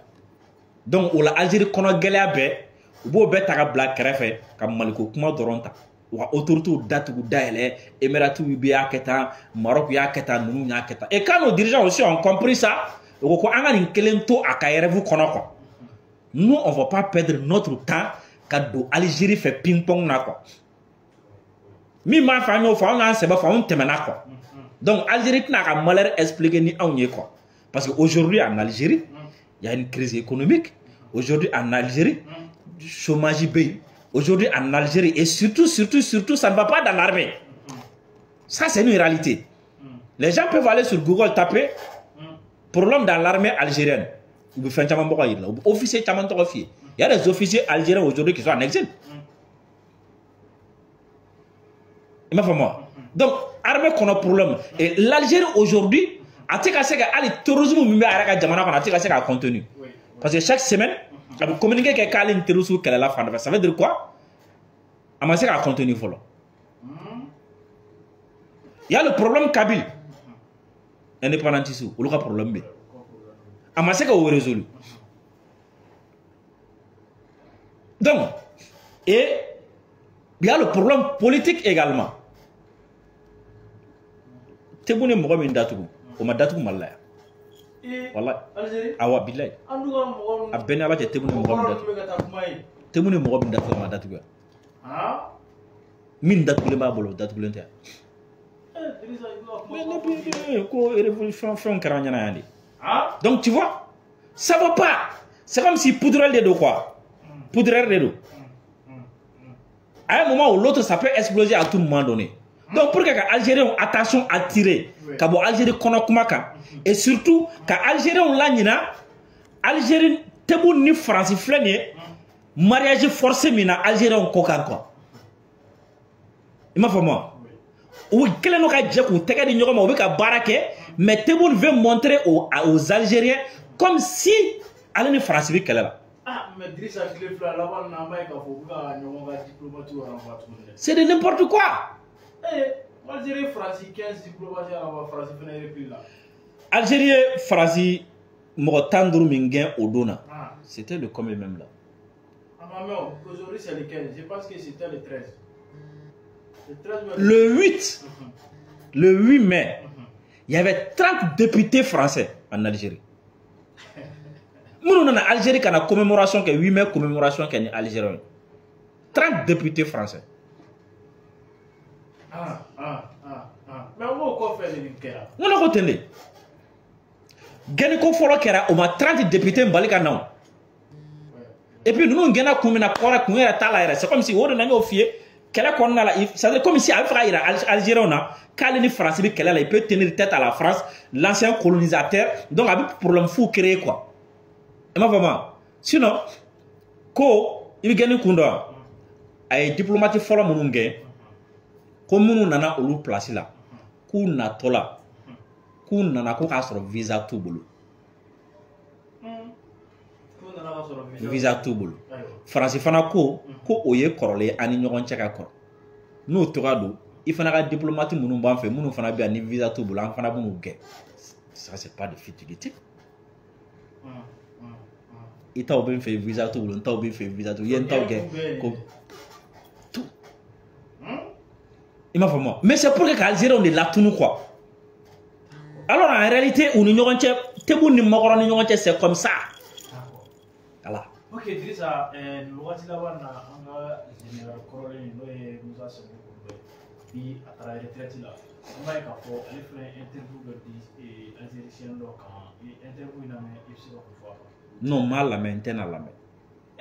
Donc, Ola Algérie qu'on galère bien, ou beau bête à Kabla Kerefe, comme Maliko, comment Doronta. Ou autour date ou d'aile, Émirati, Ubia Keta, Maroc, Yaketa, nous Yaketa. Et quand nos dirigeants aussi ont compris ça, nous on ne va pas perdre notre temps quand l'Algérie fait ping-pong. Donc l'Algérie n'a pas malheur expliqué ni quoi. Parce qu'aujourd'hui en Algérie, il y a une crise économique. Aujourd'hui en Algérie, chômage pays. Aujourd'hui en Algérie, et surtout, ça ne va pas dans l'armée. Ça c'est une réalité. Les gens peuvent aller sur Google taper problème dans l'armée algérienne. Il y a des officiers algériens aujourd'hui qui sont en exil. Donc, l'armée qu'on a problème. Et l'Algérie aujourd'hui, a le terrorisme a contenu. Parce que chaque semaine, on a communiqué que le terrorisme qu'elle a la fin. Ça veut dire quoi? On a contenu. Il y a le problème Kabyle. Indépendantisme, ou le problème. Amassé qu'on résolu. Donc, et il y a le problème politique également. Tu es bon, moi, je suis on m'a datou malaya. Voilà. Awa bilay. A benala te bon, moi, je suis bon, ma datou. Min datou le babolo, datou le nter. Donc tu vois, ça va pas. C'est comme si poudrel de quoi. Poudrel de À un moment ou l'autre, ça peut exploser à tout moment donné. Donc, pour que les Algériens attention attirée, que l'Algérie connaisse et surtout que l'Algérien Algérie, tebou ni France flâner, mariage forcé mina Algérien coca quoi. Il m'a fait moi. Oui, quel est notre dieu ou t'es qu'à dire comment on veut qu'à baraquer, mais tebou veut montrer aux Algériens comme si Algérie France veut qu'elle est là. Ah, mais Drissa Clefla là-bas n'a pas été diplomatique. C'est de n'importe quoi. Algérie France 15 diplomatie à la France plus là. Algérie France Mourtandrou Mingen Odona. C'était le combien même là? Ah mais aujourd'hui c'est le 15. Je pense que c'était le 13. Le 8 mai, il y avait 30 députés français en Algérie. Nous avons en Algérie qui a une commémoration, 8 mai commémoration qui est en Algérie. 30 députés français. Mais on va faire les Ninkera. On a retenu. Gagné Folo Kera, on a 30 députés en Balikanaou. Et puis nous avons gagné c'est comme si on a officié. C'est comme si Algérie, quand les Français il peut tenir tête à la France, l'ancien colonisateur, donc il y a un problème fou créé quoi. Sinon, ko il gagne kunda, ay diplomatique fola mununge, comme nous nana olu place là, ku na tola, ku nana ko kasro visa tout bolo. Visa tout bolo. France fana ko oye korole ani ɲɔgɔn cɛ ka kɔrɔ n'o toga do i fana ka diplomate minnu b'an fɛ minnu fana bɛ yan ni visa t'u bolo an fana b'u gɛn ça c'est pas de futilité i taw bɛ n fɛ visa t'u bolo n taw bɛ n fɛ visa t'u ye n taw gɛn ko tout i m'a faamu mais c'est pour que Algériens de latunu quoi alors en réalité u ni ɲɔgɔn cɛ tebu ni makɔrɔ ni ɲɔgɔn cɛ c'est comme ça voilà. Ok, Drissa, le voici là-bas, on a général Corolin, nous a sauvé puis à travers les traités là. On va y avoir une interview de l'Algérien, donc interview dans les FC fois. Non, mal la mainten à la main.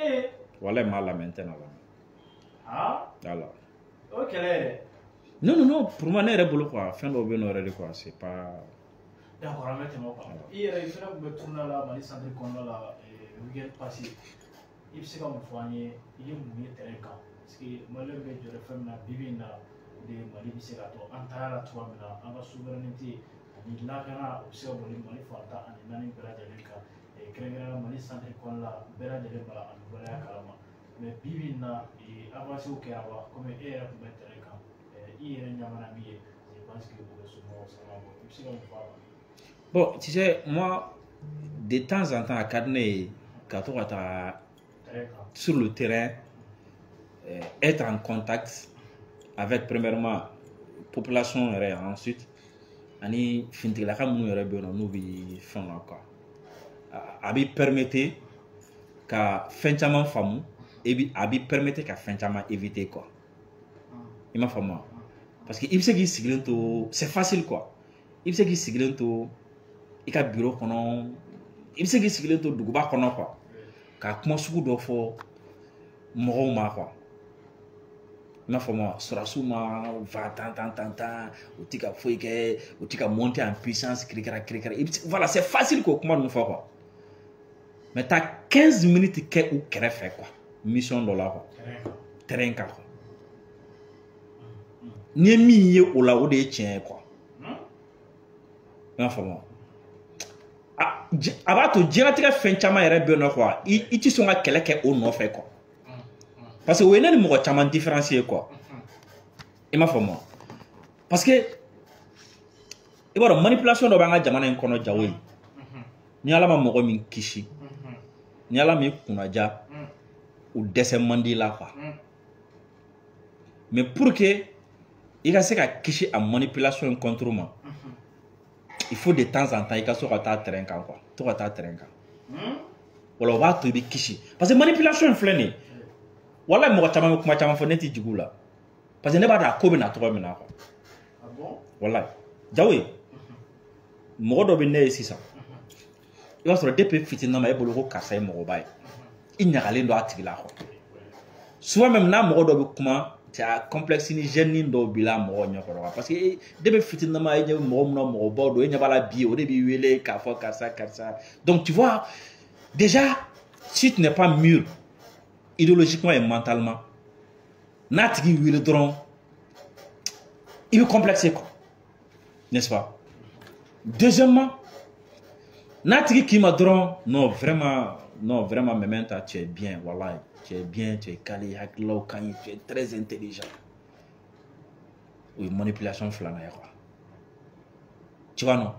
Eh? Voilà, mal la mainten à la main. Ah? Alors. Ok, non, pour moi, n'est pas quoi. Fin de bien quoi, c'est pas. D'accord, mettez-moi pas. Hier, il fallait que je tourne là, Mali Centre Congo là, week-end passé. Il se comme foyer, il est mouillé terrain parce que malheur mais je refais na bibina de Mali biserato antara toi mina anga souveraineté ni lagana observe le Mali fata ani nani bela deleka et créera Mali Centre Congo là bela deleka en voilà kalama mais bibina et avancé au Kerawa comme era pour mettre terrain il est nyamana bié je pense que vous le souvent ça va il se comme bon tu sais moi de temps en temps à Cadenet quand on sur le terrain, être en contact avec premièrement la population et ensuite ani finitila ka munu yɛrɛ bɛ yen nɔ n'u bɛ fɛn na quoi a b'i permettre ka fɛn caman faamu et puis a b'i permettre ka fɛn caman éviter quoi i m'a faamu parce que i bɛ se k'i sigilen to c'est facile quoi i bɛ se k'i sigilen to i ka bureau kɔnɔ i bɛ se k'i sigilen to duguba kɔnɔ quoi ka kuma sugu dɔ fɔ mɔgɔw ma quoi i n'a fɔ ma sɔrɔsiw ma va tan o ti ka foyi kɛ o ti ka monter en puissance kirikara voilà c'est facile k'o kuma ninnu fɔ quoi mais t'as 15 minutes kɛ u kɛrɛfɛ quoi mission dɔ la quoi terrain kan quoi n'i ye min ye o la o de ye tiɲɛ ye quoi i n'a fɔ ma a b'a to diɲɛlatigɛ fɛn caman yɛrɛ bɛ yen nɔ quoi i ti sɔn ka kɛlɛ kɛ o nɔfɛ quoi parce que o ye ne ni mɔgɔ caman différencier quoi i m'a faamu parce que i b'a dɔn manipulation dɔ b'an ka jamana in kɔnɔ jago ye ni ala ma mɔgɔ min kisi ni ala m'i kunnaja o dɛsɛ man di la quoi mais pour que i ka se ka kisi a manipulation in contre ma il faut de temps en temps i ka so ka taa terrain kan quoi to ka taa terrain kan wala o b'a to i bɛ kisi parce que manipulation in filɛ nin ye wala mɔgɔ caman bɛ kuma caman fɔ ne tɛ jigin u la parce que ne b'a dɔn a ko bɛ na tɔgɔ min na quoi wala jago ye mɔgɔ dɔ bɛ ne ye sisan i b'a sɔrɔ depuis fitinin ma e bolo ko karisa ye mɔgɔba ye i ɲagalen don a tigi la quoi souvent même n'a mɔgɔ dɔ bɛ kuma c'est un complexe ni jeune do bila mo nyakoro parce que debe fitinama e mo mo mo bodo e nyabala bi o debi wele ka fo karsa donc tu vois déjà si tu n'es pas mûr idéologiquement et mentalement natigi wele dron il est complexé quoi, n'est-ce pas? Deuxièmement, natigi qui m'a dron non vraiment mementa tu es bien wallahi, tu es bien, tu es calé haklo kan, tu es très intelligent. Oui, manipulation flana quoi. Tu vois non?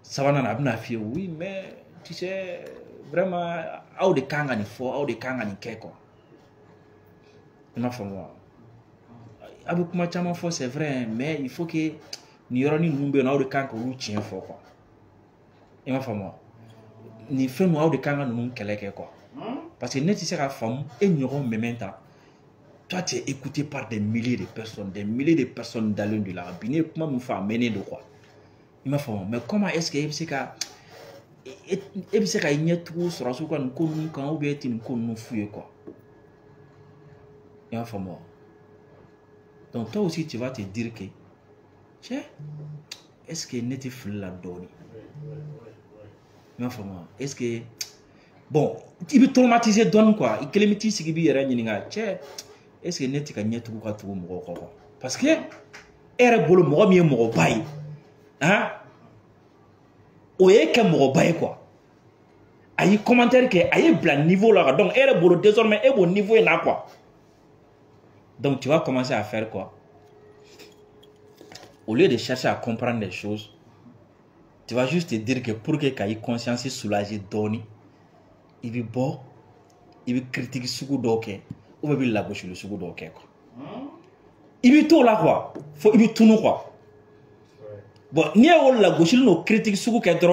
Ça va nan abna fi oui mais tu sais vraiment au de kanga ni fo, au de kanga ni keko. Il faut moi. Avec kuma chama fo c'est vrai mais il faut que ni yoroni numbe na au de kanga ou tien fo quoi. Il faut moi. Ni fait nous au de kanga nous keleke quoi. Parce que net tu sais la femme et n'auront même temps. Toi tu es écouté par des milliers de personnes dans l'une de la biné comment nous faire mener de quoi. Il faut mais comment est-ce que c'est que il y a tout sur la souka nous connaissons quand ou bien nous connaissons fouiller quoi. Il faut moi. Donc toi aussi tu vas te dire que tiens est-ce que net est la donne. Il faut moi. Est-ce que bon il veut traumatiser donne quoi. Il clémenti ce qui bi yera nyinga tiens est-ce que net ka nyetu ka tout mo ko parce que ere bolo mo mi mo bay hein oye ke mo bay quoi. Ayi commentaire que ayi blanc niveau là donc ere bolo désormais est bon niveau là quoi. Donc tu vas commencer à faire quoi? Au lieu de chercher à comprendre les choses, tu vas juste te dire que pour que tu conscience soulagée donne, il veut bon, il veut critiquer ce que tu ou il veut la gauche le ce que tu il veut tout là quoi, il veut tout nous quoi. Bon, ni la gauche nous critique ce que tu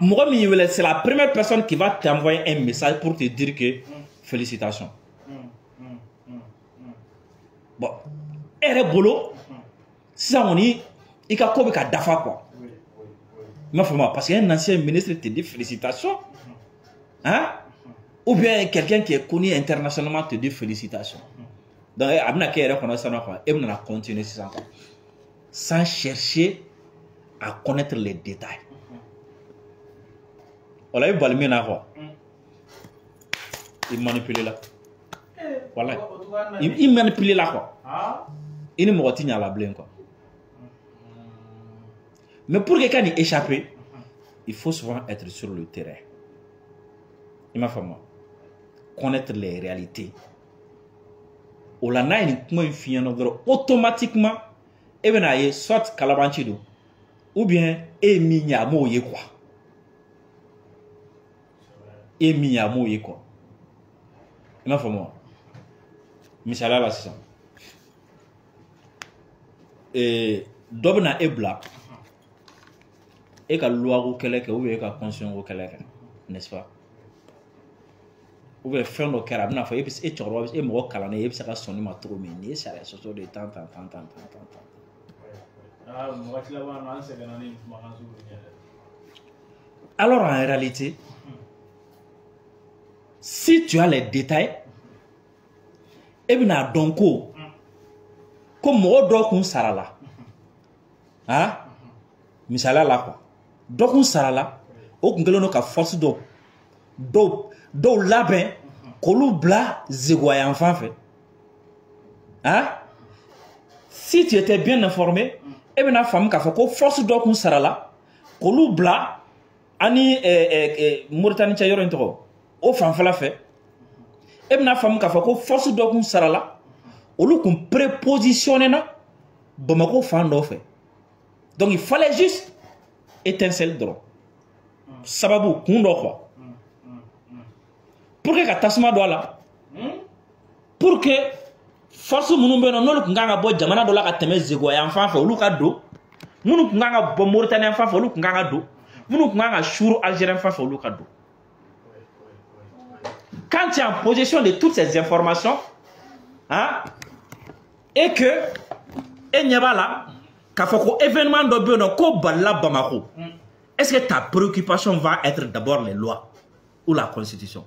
moi c'est la première personne qui va t'envoyer un message pour te dire que félicitations. Bon, elle est boulot. Si ça on dit, il y a quoi que dafa quoi. Parce qu'un ancien ministre te dit félicitations. Hein? Ou bien quelqu'un qui est connu internationalement te dit félicitations. Donc, il va continuer sans chercher à connaître les détails. On l'a eu balmé là quoi. Il manipule là. Voilà. Il manipule là quoi. Il ne me retient à la blême quoi. Mais pour quelqu'un y échapper, il faut souvent être sur le terrain. Il m'a fait moi. Connaître les réalités. Automatiquement, soit Kalabanchido, ou bien Eminyamo ye quoi. Eminyamo ye quoi. Il m'a fait moi. Michala la c'est ça. Et Dobna Ebla. Et que loi ou quelque ou bien que conscience ou quelque, n'est-ce pas? Ou bien faire nos carabes n'a fait et tu vois et moi calané et ça va sonner ma trop mini ça les sortes de temps. Alors en réalité, si tu as les détails, et bien donc comme moi donc on sera là, hein? Misala là quoi. Donc on sera là, au Congolais ka force do labin, kolou bla zegoya enfant fait. Hein? Si tu étais bien informé, et bien la femme ka fait force do on sera là, kolou bla ani Mauritanie chayor intro, au fanfala fait. Et bien la femme ka fait force do on sera là, au lieu qu'on prépositionne na, Bamako fan do fait. Donc il fallait juste étincelle droit. Sababu kundo quoi. Pour que Katasma doit là. Pour que force munumbe no lu nganga bo jamana do la ka teme zego ya enfant fa lu ka do. Munu nganga bo Mauritanie enfant fa lu nganga do. Munu nganga chouro algérien enfant fa lu ka do. Quand tu es en possession de toutes ces informations, hein, et que là, événement de Bamako, est-ce que ta préoccupation va être d'abord les lois ou la constitution?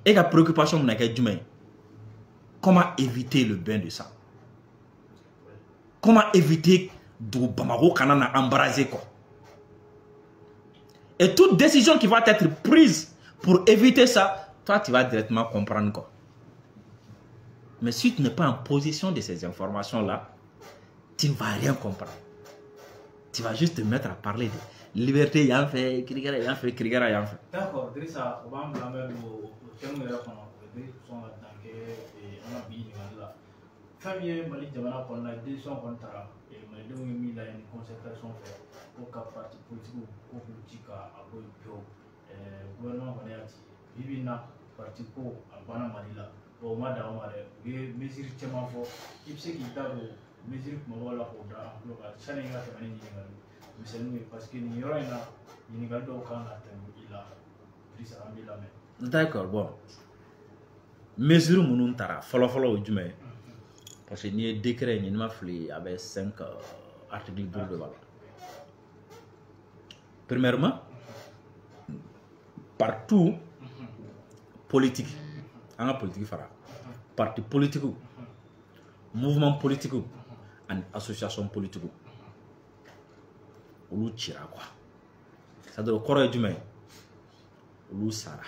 Et la préoccupation est comment éviter le bain de sang? Comment éviter de Bamako Kanana embraser quoi? Et toute décision qui va être prise pour éviter ça, toi tu vas directement comprendre quoi. Mais si tu n'es pas en position de ces informations-là, tu ne vas rien comprendre. Tu vas juste te mettre à parler de liberté, il y a fait, Krigara, il y a fait, Krigara, il y a fait. D'accord, Drissa, on va en blâmer au thème de la décision on a bien là. Famille Mali Jamana qu'on a décision contre et Mali mis là une concertation fait pour qu'à parti politique ou politique à Boyo, gouvernement Maniati, Vivina, parti pour à Bana Manila, au Madame, mesure tellement fort, il sait qu'il t'a mesure pour moi là pour dans Sénégal, c'est parce que n'y aura pas il n'y a aucun il a pris ça en la main. D'accord, bon. Mesure mon tara, follow au Jumé. Parce que n'y a décret, n'y a pas avec 5 articles de loi. Premièrement, partout politique, en politique fara, parti politique, mouvement politique, and association politique. Olu tira quoi. Ça doit corroger du mais Olu sara.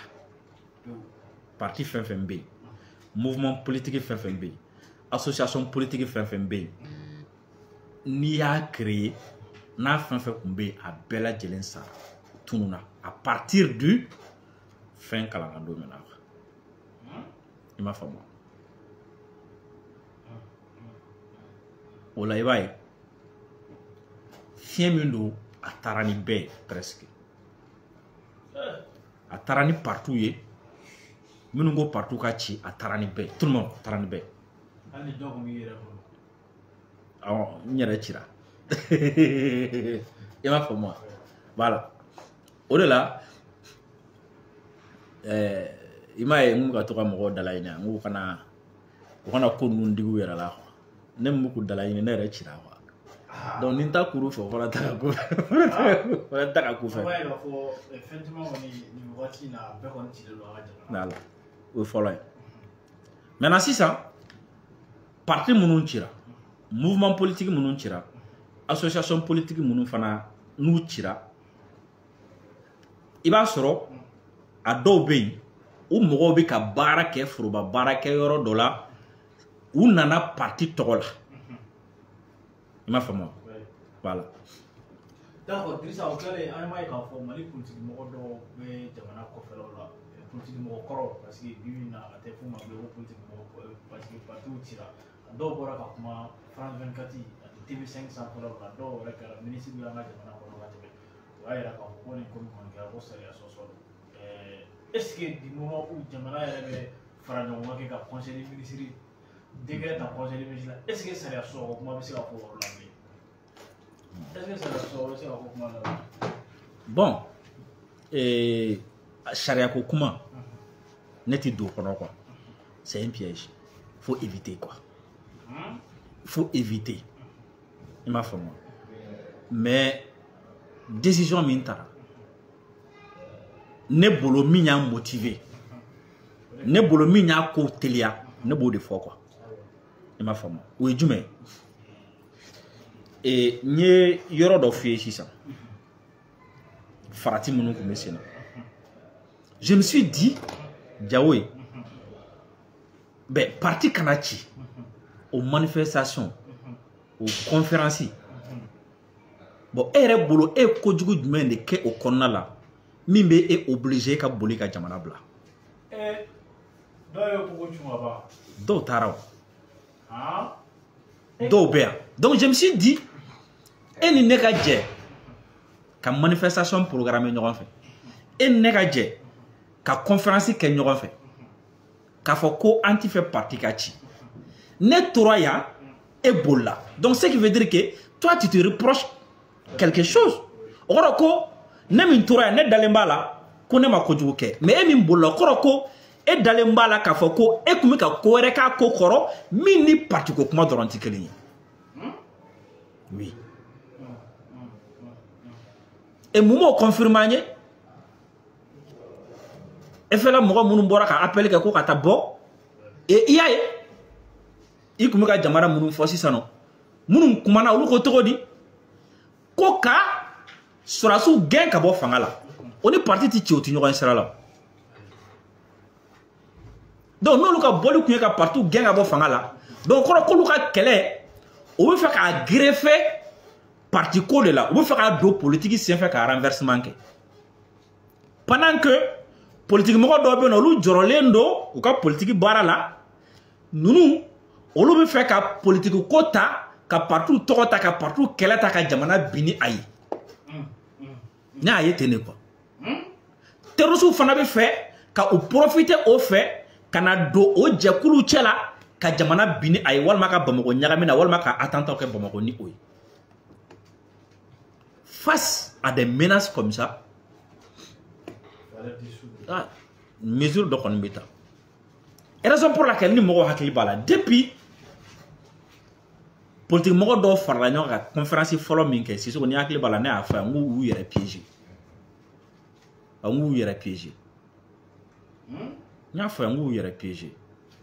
Parti FNFB, mouvement politique FNFB, association politique FNFB. Ni a créé n'a FNFB à Bella Jelen Sara. Tununa à partir du fin calendrier maintenant. Il m'a fait moi. Ola ibaye. Fiemino a tarani be presque. A tarani partout ye. Minungo partout kachi a tarani be. Tout le monde tarani be. Alors, n'y a tira. Il m'a fait moi. Voilà. Au-delà, il m'a dit que tu as un dalaïna. Ou kana konun digu yara la. Nem beaucoup dalaïna ne retira. Donc ni ta kuru fo wala ta ko. Wala ta ko fa. Ouais, il faut effectivement on est voici na be kon ti de lo aja. Voilà. We follow. Maintenant si ça parti munun tira. Mouvement politique munun tira. Association politique munun fana nu tira. Iba soro a dɔw bɛ yen u mɔgɔw bɛ ka baara kɛ foroba baara kɛ yɔrɔ dɔ la u nana parti tɔgɔ la i m'a faamu voilà. D'accord, Drissa o kɛlen an m'a ye k'a fɔ Mali politique mɔgɔ dɔw bɛ jamana kɔfɛlaw la politique mɔgɔ kɔrɔ parce que bi bi in na a tɛ f'u ma bilen ko politique mɔgɔ parce que partiw cira a dɔw bɔra ka kuma France 24 ani TV5 sanfɛlaw la dɔw yɛrɛ kɛra ministre bɛ an ka jamana kɔnɔ ka tɛmɛ o y'a yira k'a fɔ ko nin ko min kɔni kɛra ko sariya sɔsɔ don. Est-ce que du moment où jamana yɛrɛ bɛ fara ɲɔgɔn kan kɛ ka conseil des ministres décret ta conseil des ministres est-ce que sariya sɔrɔ o kuma bɛ se ka fɔ o yɔrɔ la bilen? Est-ce que sariya sɔrɔ o bɛ se ka fɔ o kuma la? Bon, sariya ko kuma ne tɛ don o kɔnɔ quoi. C'est un piège. Faut éviter quoi. Faut éviter. Il m'a fait moi. Mais décision min tara ne bolo min y'a motivé ne bolo min y'a ko teliya ne b'o de fɔ quoi. I m'a faamu o ye jumɛn ye n ye yɔrɔ dɔ f'i ye sisan farati minnu kun bɛ sen na je me suis dit Diao ye ben parti kana ci aux manifestations aux conférences. Bon, e yɛrɛ bolo e kojugu jumɛn de kɛ o kɔnɔna la min bɛ e obligé ka boli ka jamana bila. Dɔw ye kogo cun ka ban. Dɔw taara o. Dɔw bɛ yan. Donc je me suis dit e ni ne ka jɛ ka manifestation programmer ɲɔgɔn fɛ e ni ne ka jɛ ka conférence kɛ ɲɔgɔn fɛ k'a fɔ ko an ti fɛ parti ka ci ne tora yan e bolila. Donc ce qui veut dire que toi tu te reproches quelque chose. Ora ko ne min tora ne dalen b'a la ko ne ma kojugu kɛ mais e min bolila kɔrɔ ko e dalen b'a la k'a fɔ ko e kun bɛ ka ko wɛrɛ k'a ko kɔrɔ min ni parti ko kuma dɔrɔn tɛ kelen ye. Oui. Et mun m'o confirmer an ye e fɛla mɔgɔ minnu bɔra ka appel kɛ ko ka taa bɔ et i y'a ye i kun bɛ ka jamana minnu fɔ sisan nɔ minnu kumana olu ko cogo di ko ka sɔrɔdasiw gɛn ka bɔ fanga la o ni parti tɛ ci o tɛ ɲɔgɔn sira la donc n'olu ka bɔli kun ye ka parti gɛn ka bɔ fanga la donc kɔrɔ k'olu ka kɛlɛ o bɛ fɛ k'a greffer parti ko de la u bɛ fɛ k'a don politique senfɛ ka renversement kɛ pendant que politique mɔgɔ dɔw bɛ yen nɔ olu jɔrɔlen don u ka politique baara la ninnu olu bɛ fɛ ka politique ko ta ka parti tɔgɔ ta ka parti kɛlɛ ta ka jamana bin ni a ye n y'a ye ten de quoi terroristes fana bɛ fɛ ka u profiter o fɛ ka na don o jɛkulu cɛ la ka jamana bin ni a ye walima ka Bamako ɲagami na walima ka attentat kɛ Bamako ni o ye face à des menaces comme ça mesure dɔ kɔni bɛ ta raison pour laquelle ni mɔgɔw hakili b'a la depuis politique mɔgɔ dɔw farala ɲɔgɔn kan conférence fɔlɔ min kɛ Sisoko ni hakili b'a la ne y'a fɔ yan n k'u y'u yɛrɛ piéger n k'u y'u yɛrɛ piéger n y'a fɔ yan n k'u y'u yɛrɛ piéger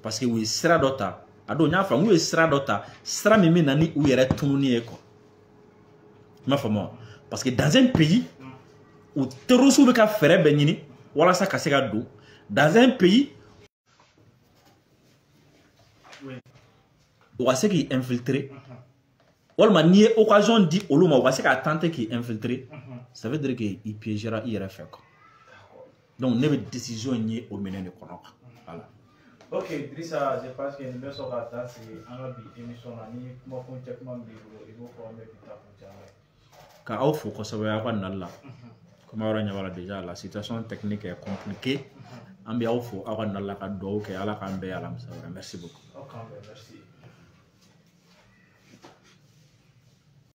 parce que u ye sira dɔ ta a don n y'a fɔ n k'u ye sira dɔ ta sira min bɛ na ni u yɛrɛ tununi ye quoi i m'a faamu wa parce que dans un pays où terroristes bɛ ka fɛɛrɛ bɛɛ ɲini walasa ka se ka don dans un pays u ka se k'i infiltrer walima n'i ye occasion di olu ma u ka se k'a tenter k'i infiltrer ça veut dire que i piégera i yɛrɛ fɛ quoi donc ne bɛ décision ye o minɛn de kɔnɔ quoi voilà. Ok, Drissa, je pense que nous sommes à temps c'est un bi émission na ni kuma kun cɛ kuma b'i bolo i b'o fɔ an bɛ bi taa kun caman ka aw fo kosɛbɛ aw ka nali la comme aw yɛrɛ ɲɛ b'a la déjà la situation technique est compliquée an bɛ aw fo aw ka nali la ka dugawu kɛ ala k'an bɛɛ alamisa wɛrɛ merci beaucoup. Ok, merci.